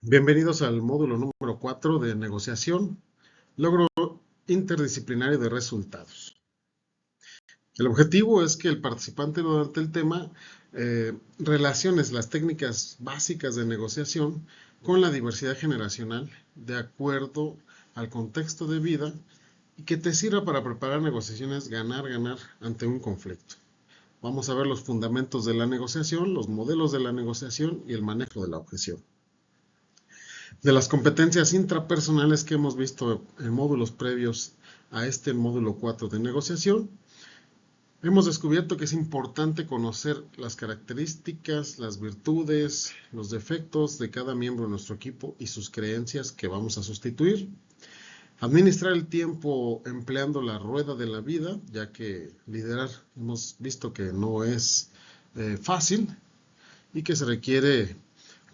Bienvenidos al módulo número 4 de negociación, logro interdisciplinario de resultados. El objetivo es que el participante durante el tema relaciones las técnicas básicas de negociación con la diversidad generacional de acuerdo al contexto de vida y que te sirva para preparar negociaciones ganar-ganar ante un conflicto. Vamos a ver los fundamentos de la negociación, los modelos de la negociación y el manejo de la objeción. De las competencias intrapersonales que hemos visto en módulos previos a este módulo 4 de negociación, hemos descubierto que es importante conocer las características, las virtudes, los defectos de cada miembro de nuestro equipo y sus creencias que vamos a sustituir. Administrar el tiempo empleando la rueda de la vida, ya que liderar hemos visto que no es fácil y que se requiere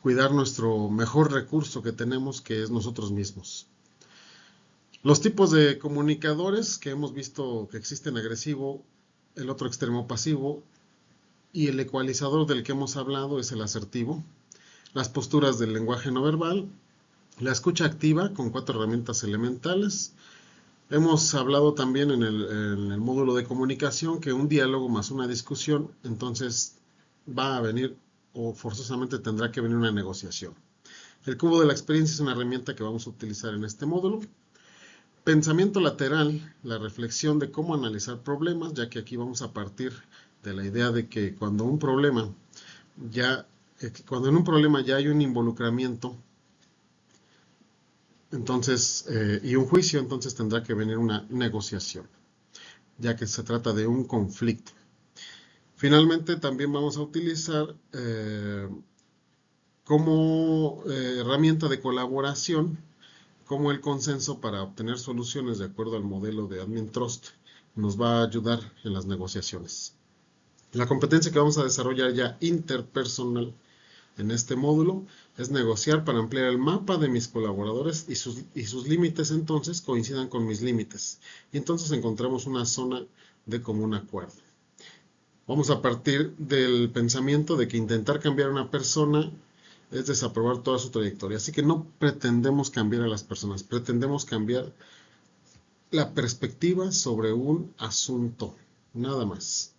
cuidar nuestro mejor recurso que tenemos, que es nosotros mismos. Los tipos de comunicadores que hemos visto que existen: agresivo, el otro extremo pasivo, y el ecualizador del que hemos hablado es el asertivo. Las posturas del lenguaje no verbal, la escucha activa con 4 herramientas elementales. Hemos hablado también en el módulo de comunicación que un diálogo más una discusión, entonces va a venir o forzosamente tendrá que venir una negociación. El cubo de la experiencia es una herramienta que vamos a utilizar en este módulo. Pensamiento lateral, la reflexión de cómo analizar problemas, ya que aquí vamos a partir de la idea de que cuando en un problema ya hay un involucramiento, entonces, y un juicio, entonces tendrá que venir una negociación, ya que se trata de un conflicto. Finalmente, también vamos a utilizar como herramienta de colaboración, como el consenso para obtener soluciones de acuerdo al modelo de Admin Trust nos va a ayudar en las negociaciones. La competencia que vamos a desarrollar ya interpersonal en este módulo es negociar para ampliar el mapa de mis colaboradores y sus límites entonces coincidan con mis límites. Y entonces encontramos una zona de común acuerdo. Vamos a partir del pensamiento de que intentar cambiar a una persona es desaprobar toda su trayectoria. Así que no pretendemos cambiar a las personas, pretendemos cambiar la perspectiva sobre un asunto, nada más.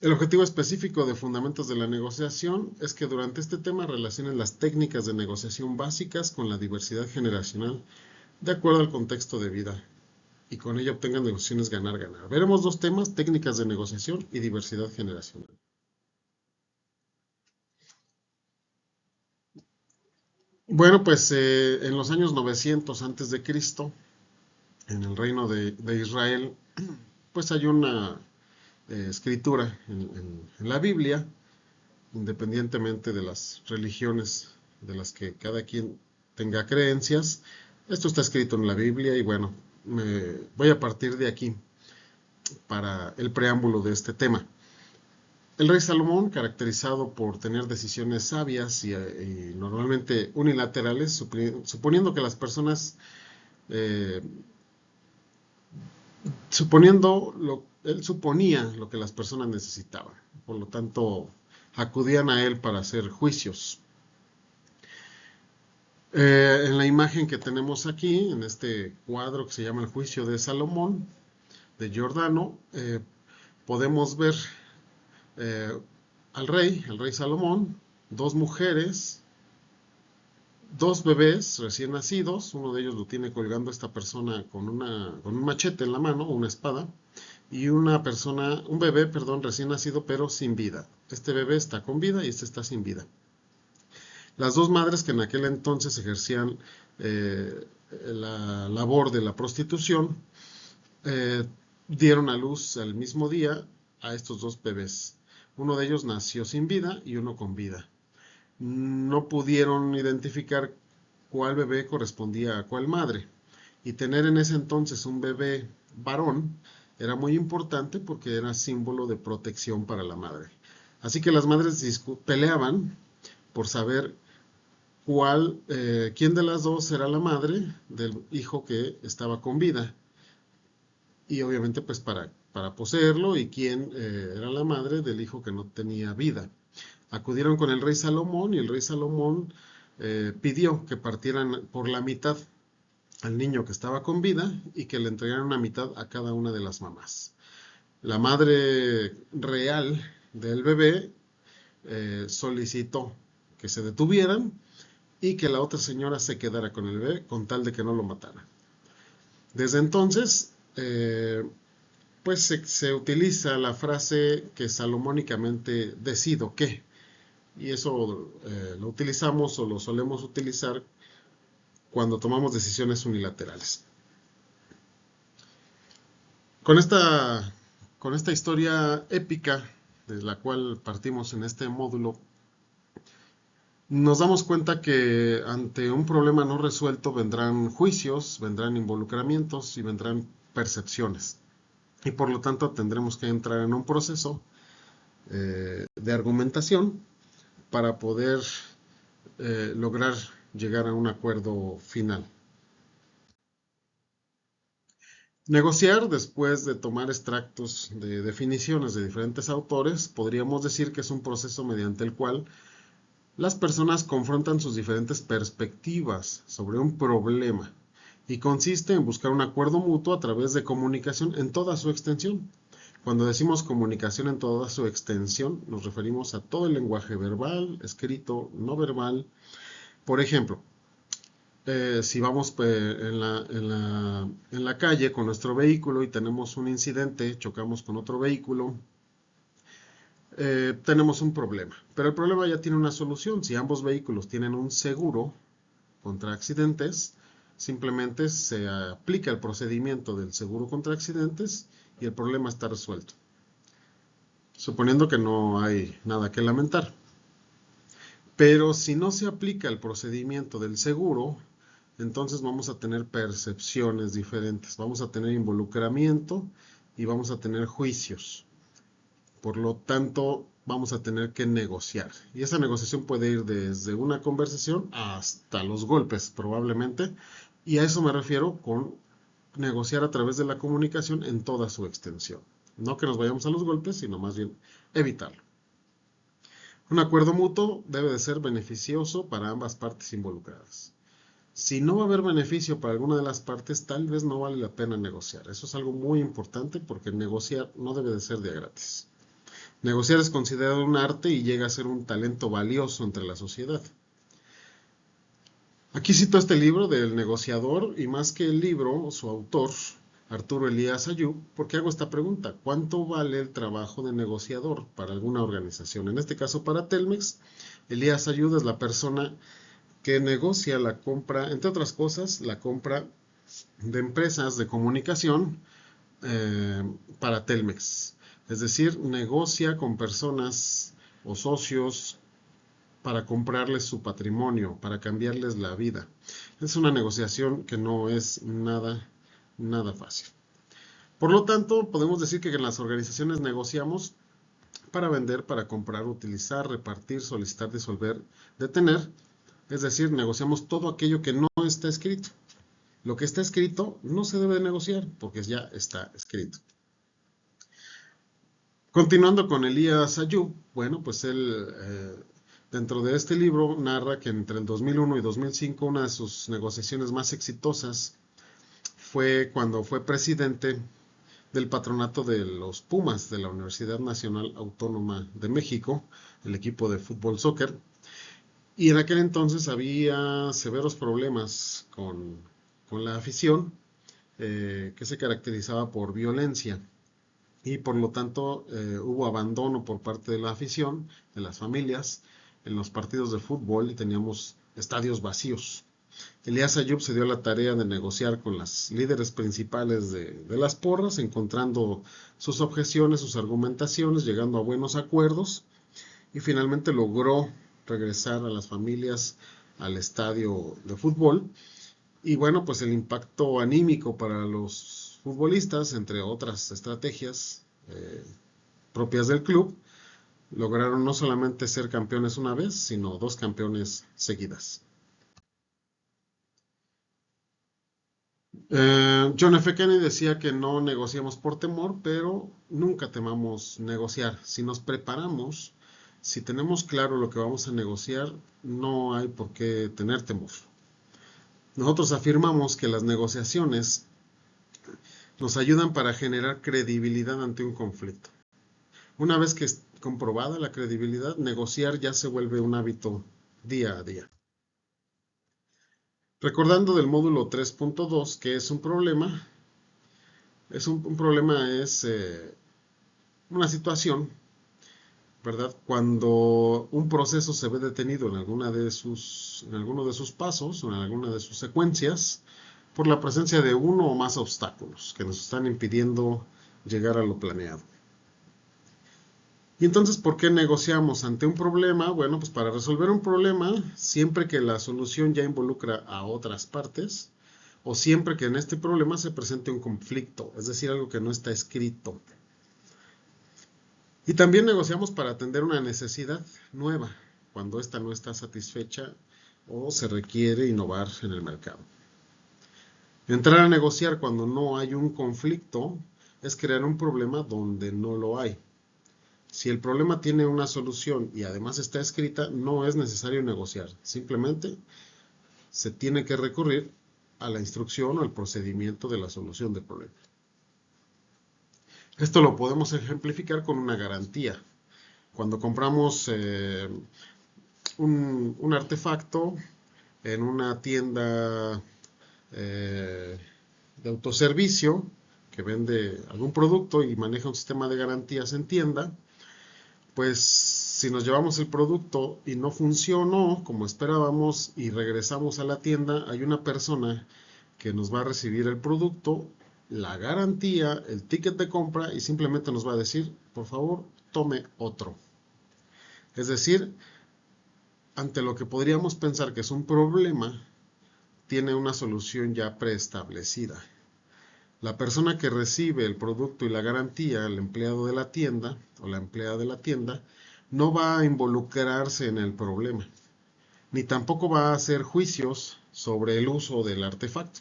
El objetivo específico de Fundamentos de la Negociación es que durante este tema relacionen las técnicas de negociación básicas con la diversidad generacional de acuerdo al contexto de vida y con ello obtengan negociaciones ganar-ganar. Veremos 2 temas: técnicas de negociación y diversidad generacional. Bueno, pues en los años 900 antes de Cristo, en el reino de Israel, pues hay una escritura en la Biblia, independientemente de las religiones de las que cada quien tenga creencias. Esto está escrito en la Biblia y bueno, voy a partir de aquí para el preámbulo de este tema. El rey Salomón, caracterizado por tener decisiones sabias y normalmente unilaterales, suponiendo que las personas, él suponía lo que las personas necesitaban, por lo tanto acudían a él para hacer juicios. En la imagen que tenemos aquí, en este cuadro que se llama El Juicio de Salomón, de Giordano, podemos ver al rey Salomón, 2 mujeres, 2 bebés recién nacidos. Uno de ellos lo tiene colgando esta persona con un machete en la mano, una espada, y un bebé, recién nacido pero sin vida. Este bebé está con vida y este está sin vida. Las 2 madres que en aquel entonces ejercían la labor de la prostitución dieron a luz al mismo día a estos 2 bebés. Uno de ellos nació sin vida y uno con vida. No pudieron identificar cuál bebé correspondía a cuál madre. Y tener en ese entonces un bebé varón era muy importante porque era símbolo de protección para la madre. Así que las madres peleaban por saber quién de las 2 era la madre del hijo que estaba con vida. Y obviamente pues para poseerlo, y quién era la madre del hijo que no tenía vida. Acudieron con el rey Salomón y el rey Salomón pidió que partieran por la mitad al niño que estaba con vida y que le entregaran una mitad a cada una de las mamás. La madre real del bebé solicitó que se detuvieran y que la otra señora se quedara con el bebé con tal de que no lo matara. Desde entonces, pues se utiliza la frase que salomónicamente decido qué, y eso lo utilizamos o lo solemos utilizar cuando tomamos decisiones unilaterales. Con esta, con esta historia épica de la cual partimos en este módulo, nos damos cuenta que ante un problema no resuelto vendrán juicios, vendrán involucramientos y vendrán percepciones. Y por lo tanto tendremos que entrar en un proceso de argumentación para poder lograr llegar a un acuerdo final. Negociar, después de tomar extractos de definiciones de diferentes autores, podríamos decir que es un proceso mediante el cual las personas confrontan sus diferentes perspectivas sobre un problema y consiste en buscar un acuerdo mutuo a través de comunicación en toda su extensión. Cuando decimos comunicación en toda su extensión, nos referimos a todo el lenguaje verbal, escrito, no verbal. Por ejemplo, si vamos en la calle con nuestro vehículo y tenemos un incidente, chocamos con otro vehículo, tenemos un problema. Pero el problema ya tiene una solución. Si ambos vehículos tienen un seguro contra accidentes, simplemente se aplica el procedimiento del seguro contra accidentes y el problema está resuelto. Suponiendo que no hay nada que lamentar. Pero si no se aplica el procedimiento del seguro, entonces vamos a tener percepciones diferentes, vamos a tener involucramiento y vamos a tener juicios. Por lo tanto, vamos a tener que negociar. Y esa negociación puede ir desde una conversación hasta los golpes, probablemente. Y a eso me refiero con negociar a través de la comunicación en toda su extensión. No que nos vayamos a los golpes, sino más bien evitarlo. Un acuerdo mutuo debe de ser beneficioso para ambas partes involucradas. Si no va a haber beneficio para alguna de las partes, tal vez no vale la pena negociar. Eso es algo muy importante porque negociar no debe de ser de gratis. Negociar es considerado un arte y llega a ser un talento valioso entre la sociedad. Aquí cito este libro del negociador y más que el libro, su autor, Arturo Elías Ayub, porque hago esta pregunta: ¿cuánto vale el trabajo de negociador para alguna organización? En este caso para Telmex, Elías Ayub es la persona que negocia la compra, entre otras cosas, la compra de empresas de comunicación para Telmex. Es decir, negocia con personas o socios para comprarles su patrimonio, para cambiarles la vida. Es una negociación que no es nada fácil. Por lo tanto, podemos decir que en las organizaciones negociamos para vender, para comprar, utilizar, repartir, solicitar, disolver, detener. Es decir, negociamos todo aquello que no está escrito. Lo que está escrito no se debe negociar porque ya está escrito. Continuando con Elías Ayub, bueno, pues él dentro de este libro narra que entre el 2001 y 2005 una de sus negociaciones más exitosas fue cuando fue presidente del patronato de los Pumas de la Universidad Nacional Autónoma de México, el equipo de fútbol soccer, y en aquel entonces había severos problemas con la afición que se caracterizaba por violencia. Y por lo tanto hubo abandono por parte de la afición, de las familias, en los partidos de fútbol y teníamos estadios vacíos. Elías Ayub se dio la tarea de negociar con las líderes principales de las porras, encontrando sus objeciones, sus argumentaciones, llegando a buenos acuerdos y finalmente logró regresar a las familias al estadio de fútbol. Y bueno, pues el impacto anímico para los futbolistas, entre otras estrategias propias del club, lograron no solamente ser campeones una vez, sino 2 campeones seguidas. John F. Kennedy decía que no negociamos por temor, pero nunca temamos negociar. Si nos preparamos, si tenemos claro lo que vamos a negociar, no hay por qué tener temor. Nosotros afirmamos que las negociaciones nos ayudan para generar credibilidad ante un conflicto. Una vez que es comprobada la credibilidad, negociar ya se vuelve un hábito día a día. Recordando del módulo 3.2, que es un problema, un problema es una situación, ¿verdad? Cuando un proceso se ve detenido en alguno de sus pasos o en alguna de sus secuencias por la presencia de uno o más obstáculos que nos están impidiendo llegar a lo planeado. Y entonces, ¿por qué negociamos ante un problema? Bueno, pues para resolver un problema, siempre que la solución ya involucra a otras partes, o siempre que en este problema se presente un conflicto, es decir, algo que no está escrito. Y también negociamos para atender una necesidad nueva, cuando ésta no está satisfecha o se requiere innovar en el mercado. Entrar a negociar cuando no hay un conflicto es crear un problema donde no lo hay. Si el problema tiene una solución y además está escrita, no es necesario negociar. Simplemente se tiene que recurrir a la instrucción o al procedimiento de la solución del problema. Esto lo podemos ejemplificar con una garantía. Cuando compramos un artefacto en una tienda de autoservicio que vende algún producto y maneja un sistema de garantías en tienda, pues si nos llevamos el producto y no funcionó como esperábamos y regresamos a la tienda, hay una persona que nos va a recibir el producto, la garantía, el ticket de compra y simplemente nos va a decir, por favor, tome otro. Es decir, ante lo que podríamos pensar que es un problema, tiene una solución ya preestablecida. La persona que recibe el producto y la garantía, el empleado de la tienda o la empleada de la tienda, no va a involucrarse en el problema, ni tampoco va a hacer juicios sobre el uso del artefacto.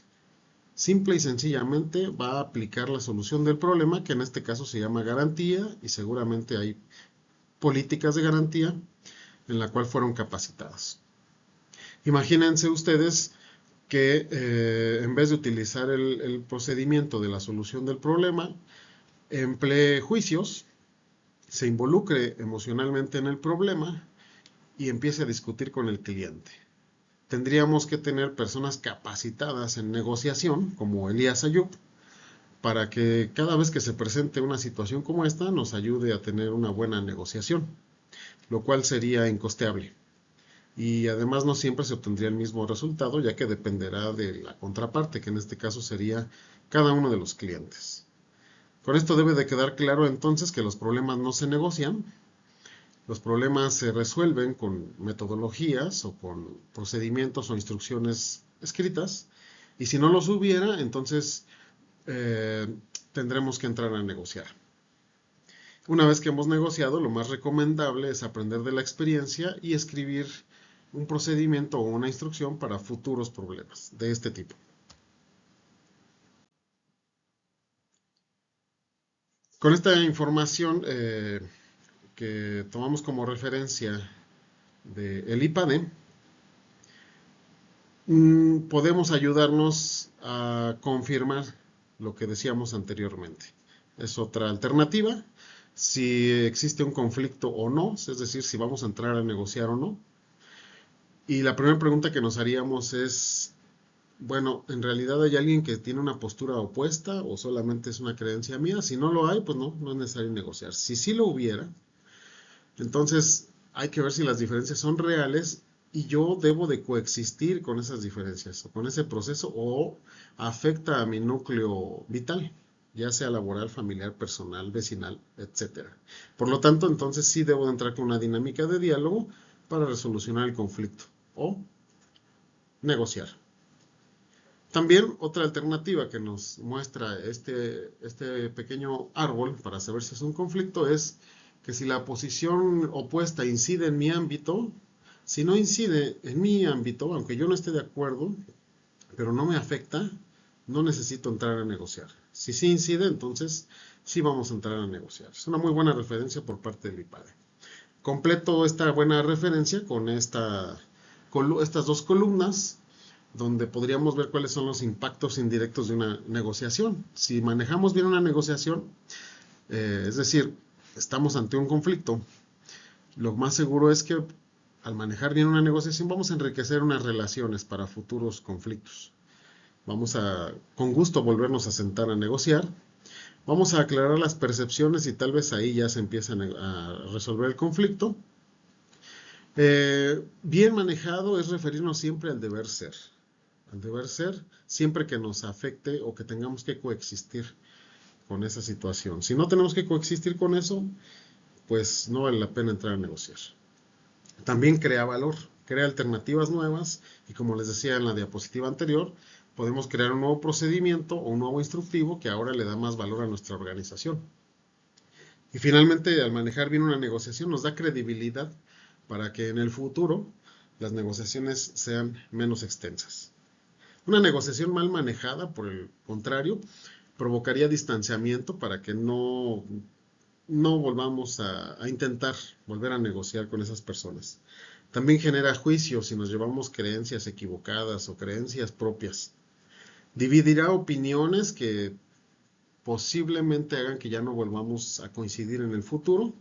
Simple y sencillamente va a aplicar la solución del problema, que en este caso se llama garantía, y seguramente hay políticas de garantía en la cual fueron capacitadas. Imagínense ustedes que en vez de utilizar el procedimiento de la solución del problema, emplee juicios, se involucre emocionalmente en el problema y empiece a discutir con el cliente. Tendríamos que tener personas capacitadas en negociación, como Elías Ayub, para que cada vez que se presente una situación como esta nos ayude a tener una buena negociación, lo cual sería incosteable. Y además no siempre se obtendría el mismo resultado, ya que dependerá de la contraparte, que en este caso sería cada uno de los clientes. Con esto debe de quedar claro entonces que los problemas no se negocian, los problemas se resuelven con metodologías o con procedimientos o instrucciones escritas, y si no los hubiera, entonces tendremos que entrar a negociar. Una vez que hemos negociado, lo más recomendable es aprender de la experiencia y escribir un procedimiento o una instrucción para futuros problemas de este tipo. Con esta información que tomamos como referencia del IPADE, podemos ayudarnos a confirmar lo que decíamos anteriormente. Es otra alternativa, si existe un conflicto o no, es decir, si vamos a entrar a negociar o no. Y la primera pregunta que nos haríamos es, bueno, ¿en realidad hay alguien que tiene una postura opuesta o solamente es una creencia mía? Si no lo hay, pues no es necesario negociar. Si sí lo hubiera, entonces hay que ver si las diferencias son reales y yo debo de coexistir con esas diferencias o con ese proceso o afecta a mi núcleo vital, ya sea laboral, familiar, personal, vecinal, etc. Por lo tanto, entonces sí debo de entrar con una dinámica de diálogo para resolucionar el conflicto o negociar. También otra alternativa que nos muestra este pequeño árbol para saber si es un conflicto es que si la posición opuesta incide en mi ámbito, si no incide en mi ámbito, aunque yo no esté de acuerdo, pero no me afecta, no necesito entrar a negociar. Si sí incide, entonces sí vamos a entrar a negociar. Es una muy buena referencia por parte del IPADE. Completo esta buena referencia con estas dos columnas, donde podríamos ver cuáles son los impactos indirectos de una negociación. Si manejamos bien una negociación, es decir, estamos ante un conflicto, lo más seguro es que al manejar bien una negociación vamos a enriquecer unas relaciones para futuros conflictos. Vamos a, con gusto, volvernos a sentar a negociar. Vamos a aclarar las percepciones y tal vez ahí ya se empiezan a resolver el conflicto. Bien manejado es referirnos siempre al deber ser. Al deber ser siempre que nos afecte o que tengamos que coexistir con esa situación. Si no tenemos que coexistir con eso, pues no vale la pena entrar a negociar. También crea valor, crea alternativas nuevas y como les decía en la diapositiva anterior, podemos crear un nuevo procedimiento o un nuevo instructivo que ahora le da más valor a nuestra organización. Y finalmente, al manejar bien una negociación, nos da credibilidad para que en el futuro las negociaciones sean menos extensas. Una negociación mal manejada, por el contrario, provocaría distanciamiento para que no volvamos a intentar volver a negociar con esas personas. También genera juicios si nos llevamos creencias equivocadas o creencias propias. Dividirá opiniones que posiblemente hagan que ya no volvamos a coincidir en el futuro.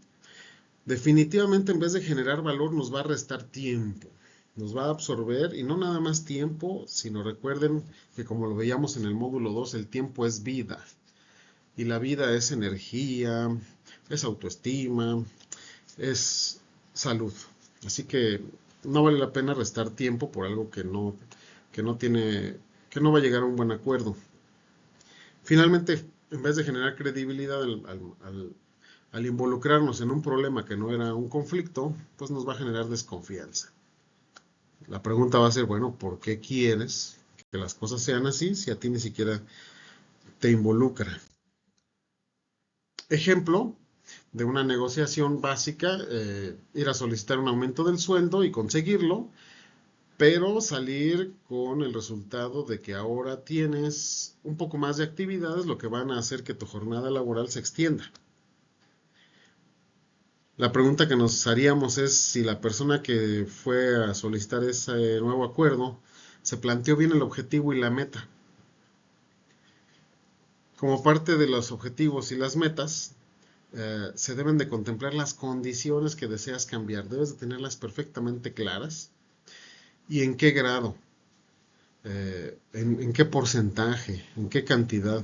Definitivamente, en vez de generar valor, nos va a restar tiempo, nos va a absorber, y no nada más tiempo, sino recuerden que como lo veíamos en el módulo 2, el tiempo es vida, y la vida es energía, es autoestima, es salud. Así que no vale la pena restar tiempo por algo que no va a llegar a un buen acuerdo. Finalmente, en vez de generar credibilidad al involucrarnos en un problema que no era un conflicto, pues nos va a generar desconfianza. La pregunta va a ser, bueno, ¿por qué quieres que las cosas sean así si a ti ni siquiera te involucra? Ejemplo de una negociación básica, ir a solicitar un aumento del sueldo y conseguirlo, pero salir con el resultado de que ahora tienes un poco más de actividades, lo que van a hacer que tu jornada laboral se extienda. La pregunta que nos haríamos es si la persona que fue a solicitar ese nuevo acuerdo se planteó bien el objetivo y la meta. Como parte de los objetivos y las metas, se deben de contemplar las condiciones que deseas cambiar. Debes de tenerlas perfectamente claras. ¿Y en qué grado? ¿En qué porcentaje? ¿En qué cantidad?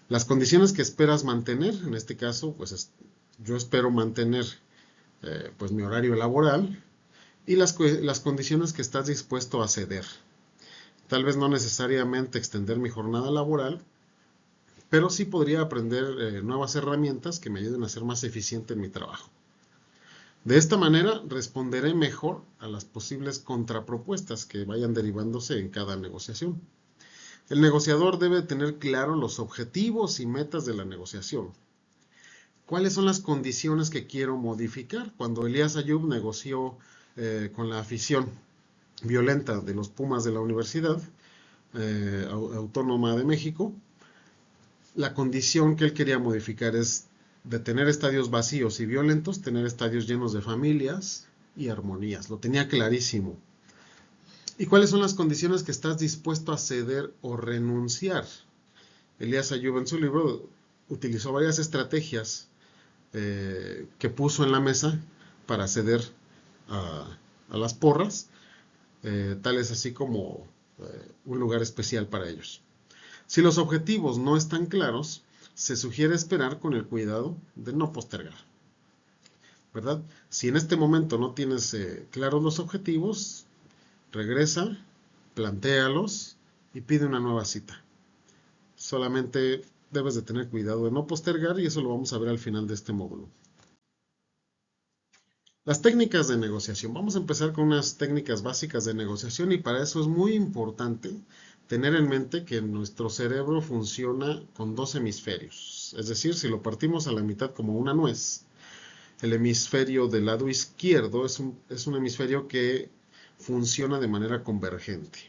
Las condiciones que esperas mantener, en este caso, pues yo espero mantener pues mi horario laboral y las condiciones que estás dispuesto a ceder. Tal vez no necesariamente extender mi jornada laboral, pero sí podría aprender nuevas herramientas que me ayuden a ser más eficiente en mi trabajo. De esta manera responderé mejor a las posibles contrapropuestas que vayan derivándose en cada negociación. El negociador debe tener claro los objetivos y metas de la negociación. ¿Cuáles son las condiciones que quiero modificar? Cuando Elías Ayub negoció con la afición violenta de los Pumas de la Universidad Autónoma de México, la condición que él quería modificar es de tener estadios vacíos y violentos, tener estadios llenos de familias y armonías. Lo tenía clarísimo. ¿Y cuáles son las condiciones que estás dispuesto a ceder o renunciar? Elías Ayub en su libro utilizó varias estrategias que puso en la mesa para ceder a las porras, tales así como un lugar especial para ellos. Si los objetivos no están claros, se sugiere esperar con el cuidado de no postergar, ¿verdad? Si en este momento no tienes claros los objetivos, regresa, plantéalos y pide una nueva cita. Solamente debes de tener cuidado de no postergar y eso lo vamos a ver al final de este módulo. Las técnicas de negociación. Vamos a empezar con unas técnicas básicas de negociación y para eso es muy importante tener en mente que nuestro cerebro funciona con dos hemisferios. Es decir, si lo partimos a la mitad como una nuez, el hemisferio del lado izquierdo es un hemisferio que funciona de manera convergente.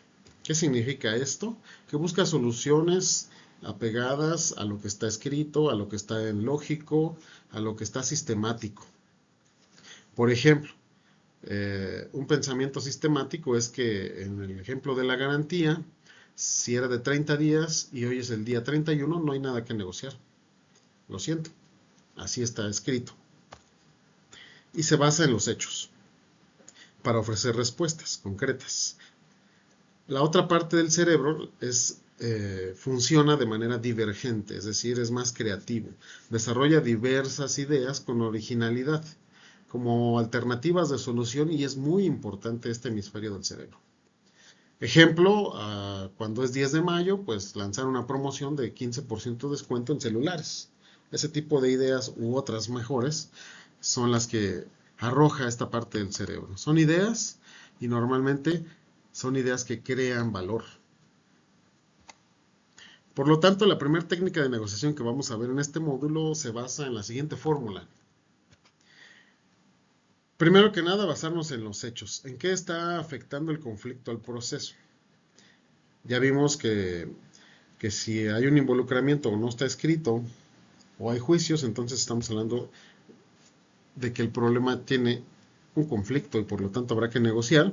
¿Qué significa esto? Que busca soluciones apegadas a lo que está escrito, a lo que está en lógico, a lo que está sistemático. Por ejemplo, un pensamiento sistemático es que en el ejemplo de la garantía, si era de 30 días y hoy es el día 31, no hay nada que negociar. Lo siento, así está escrito. Y se basa en los hechos para ofrecer respuestas concretas. La otra parte del cerebro funciona de manera divergente, es decir, es más creativo. Desarrolla diversas ideas con originalidad, como alternativas de solución, y es muy importante este hemisferio del cerebro. Ejemplo, cuando es 10 de mayo, pues lanzar una promoción de 15% de descuento en celulares. Ese tipo de ideas u otras mejores son las que arroja esta parte del cerebro. Son ideas y normalmente son ideas que crean valor. Por lo tanto, la primera técnica de negociación que vamos a ver en este módulo se basa en la siguiente fórmula. Primero que nada, basarnos en los hechos. ¿En qué está afectando el conflicto al proceso? Ya vimos que si hay un involucramiento o no está escrito, o hay juicios, entonces estamos hablando de que el problema tiene un conflicto y por lo tanto habrá que negociar.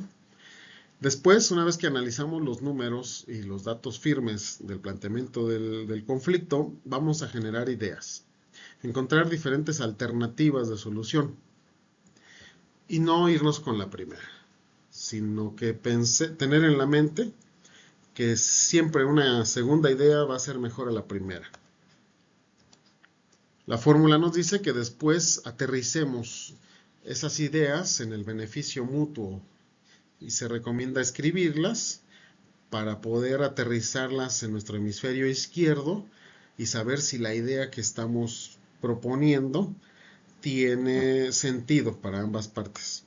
Después, una vez que analizamos los números y los datos firmes del planteamiento del conflicto, vamos a generar ideas, encontrar diferentes alternativas de solución y no irnos con la primera, sino que tener en la mente que siempre una segunda idea va a ser mejor a la primera. La fórmula nos dice que después aterricemos esas ideas en el beneficio mutuo y se recomienda escribirlas para poder aterrizarlas en nuestro hemisferio izquierdo y saber si la idea que estamos proponiendo tiene sentido para ambas partes.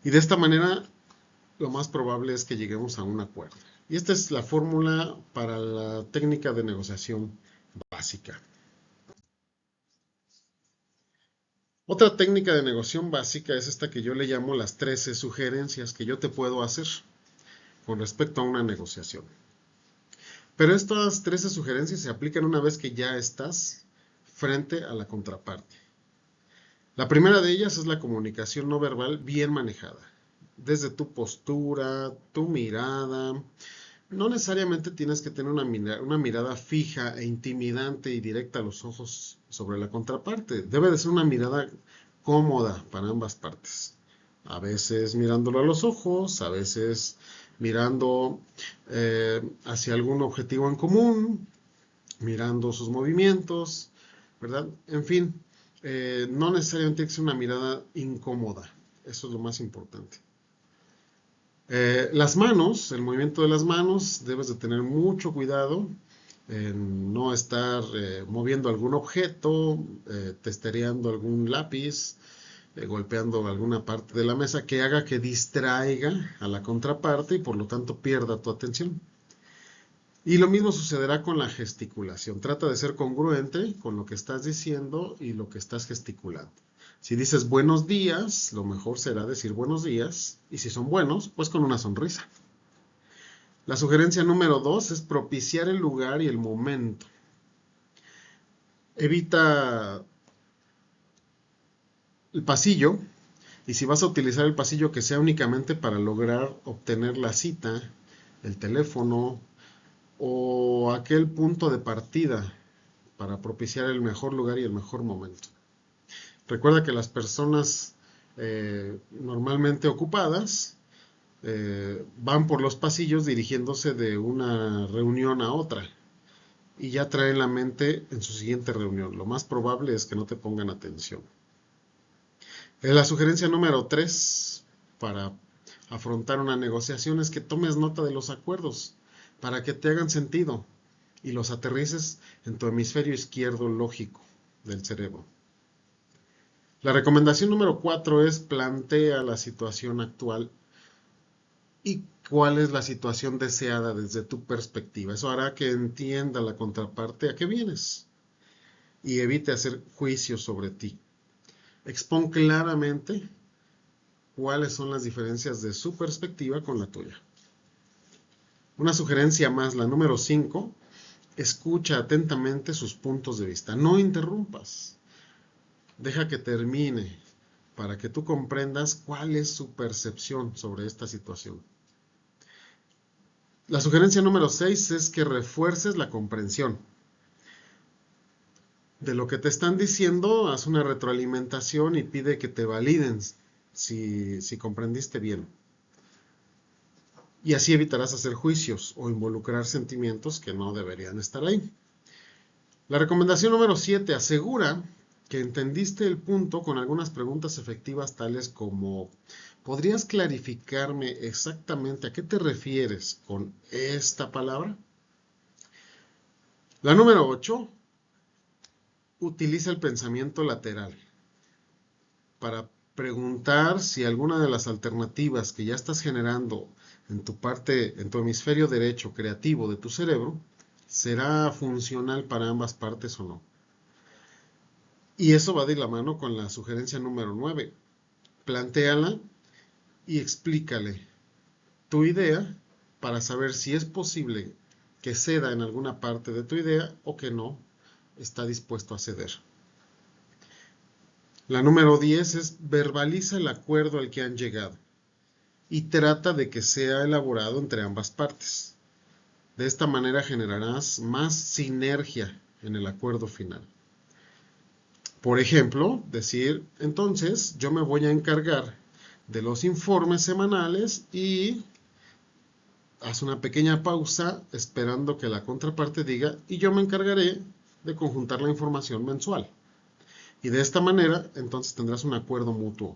Y de esta manera, lo más probable es que lleguemos a un acuerdo. Y esta es la fórmula para la técnica de negociación básica. Otra técnica de negociación básica es esta que yo le llamo las 13 sugerencias que yo te puedo hacer con respecto a una negociación. Pero estas 13 sugerencias se aplican una vez que ya estás frente a la contraparte. La primera de ellas es la comunicación no verbal bien manejada. Desde tu postura, tu mirada. No necesariamente tienes que tener una mirada fija e intimidante y directa a los ojos sobre la contraparte. Debe de ser una mirada cómoda para ambas partes. A veces mirándolo a los ojos, a veces mirando hacia algún objetivo en común, mirando sus movimientos, ¿verdad? En fin, no necesariamente tiene que ser una mirada incómoda. Eso es lo más importante. Las manos, el movimiento de las manos, debes de tener mucho cuidado en no estar moviendo algún objeto, testereando algún lápiz, golpeando alguna parte de la mesa que haga que distraiga a la contraparte y por lo tanto pierda tu atención. Y lo mismo sucederá con la gesticulación. Trata de ser congruente con lo que estás diciendo y lo que estás gesticulando. Si dices buenos días, lo mejor será decir buenos días, y si son buenos, pues con una sonrisa. La sugerencia número 2 es propiciar el lugar y el momento. Evita el pasillo, y si vas a utilizar el pasillo, que sea únicamente para lograr obtener la cita, el teléfono o aquel punto de partida para propiciar el mejor lugar y el mejor momento. Recuerda que las personas normalmente ocupadas van por los pasillos dirigiéndose de una reunión a otra y ya traen la mente en su siguiente reunión. Lo más probable es que no te pongan atención. La sugerencia número 3 para afrontar una negociación es que tomes nota de los acuerdos para que te hagan sentido y los aterrices en tu hemisferio izquierdo lógico del cerebro. La recomendación número 4 es plantea la situación actual y cuál es la situación deseada desde tu perspectiva. Eso hará que entienda la contraparte a qué vienes y evite hacer juicios sobre ti. Expón claramente cuáles son las diferencias de su perspectiva con la tuya. Una sugerencia más, la número 5, escucha atentamente sus puntos de vista. No interrumpas. Deja que termine. para que tú comprendas cuál es su percepción sobre esta situación. La sugerencia número 6 es que refuerces la comprensión. De lo que te están diciendo, haz una retroalimentación y pide que te validen si comprendiste bien. Y así evitarás hacer juicios o involucrar sentimientos que no deberían estar ahí. La recomendación número 7, asegura que entendiste el punto con algunas preguntas efectivas tales como: ¿podrías clarificarme exactamente a qué te refieres con esta palabra? La número 8, utiliza el pensamiento lateral para preguntar si alguna de las alternativas que ya estás generando en tu hemisferio derecho creativo de tu cerebro, será funcional para ambas partes o no. Y eso va de la mano con la sugerencia número 9. Plantéala y explícale tu idea para saber si es posible que ceda en alguna parte de tu idea o que no está dispuesto a ceder. La número 10 es: verbaliza el acuerdo al que han llegado y trata de que sea elaborado entre ambas partes. De esta manera generarás más sinergia en el acuerdo final. Por ejemplo, decir: entonces yo me voy a encargar de los informes semanales, y haz una pequeña pausa esperando que la contraparte diga: y yo me encargaré de conjuntar la información mensual. Y de esta manera, entonces tendrás un acuerdo mutuo.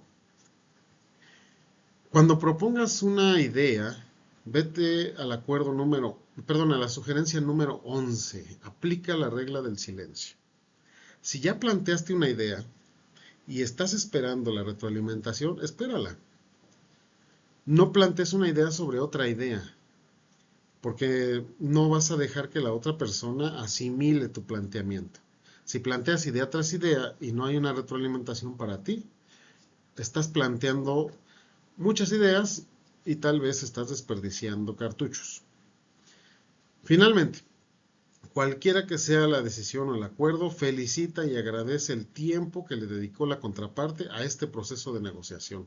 Cuando propongas una idea, vete al a la sugerencia número 11. Aplica la regla del silencio. Si ya planteaste una idea y estás esperando la retroalimentación, espérala. No plantees una idea sobre otra idea, porque no vas a dejar que la otra persona asimile tu planteamiento. Si planteas idea tras idea y no hay una retroalimentación para ti, estás planteando muchas ideas y tal vez estás desperdiciando cartuchos. Finalmente, cualquiera que sea la decisión o el acuerdo, felicita y agradece el tiempo que le dedicó la contraparte a este proceso de negociación.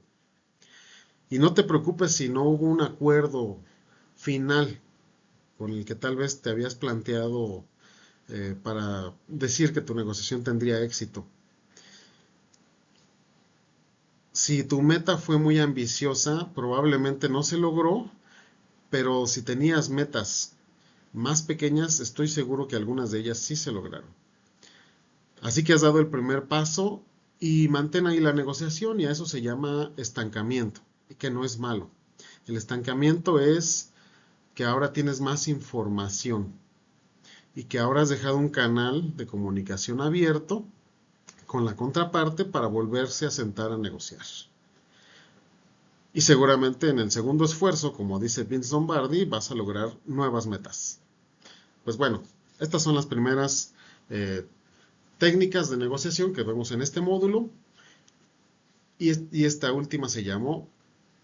Y no te preocupes si no hubo un acuerdo final con el que tal vez te habías planteado para decir que tu negociación tendría éxito. Si tu meta fue muy ambiciosa, probablemente no se logró, pero si tenías metas más pequeñas, estoy seguro que algunas de ellas sí se lograron. Así que has dado el primer paso y mantén ahí la negociación, y a eso se llama estancamiento, y que no es malo. El estancamiento es que ahora tienes más información y que ahora has dejado un canal de comunicación abierto con la contraparte para volverse a sentar a negociar. Y seguramente en el segundo esfuerzo, como dice Vince Lombardi, vas a lograr nuevas metas. Pues bueno, estas son las primeras técnicas de negociación que vemos en este módulo, y esta última se llamó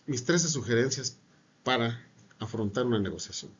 mis 13 sugerencias para afrontar una negociación.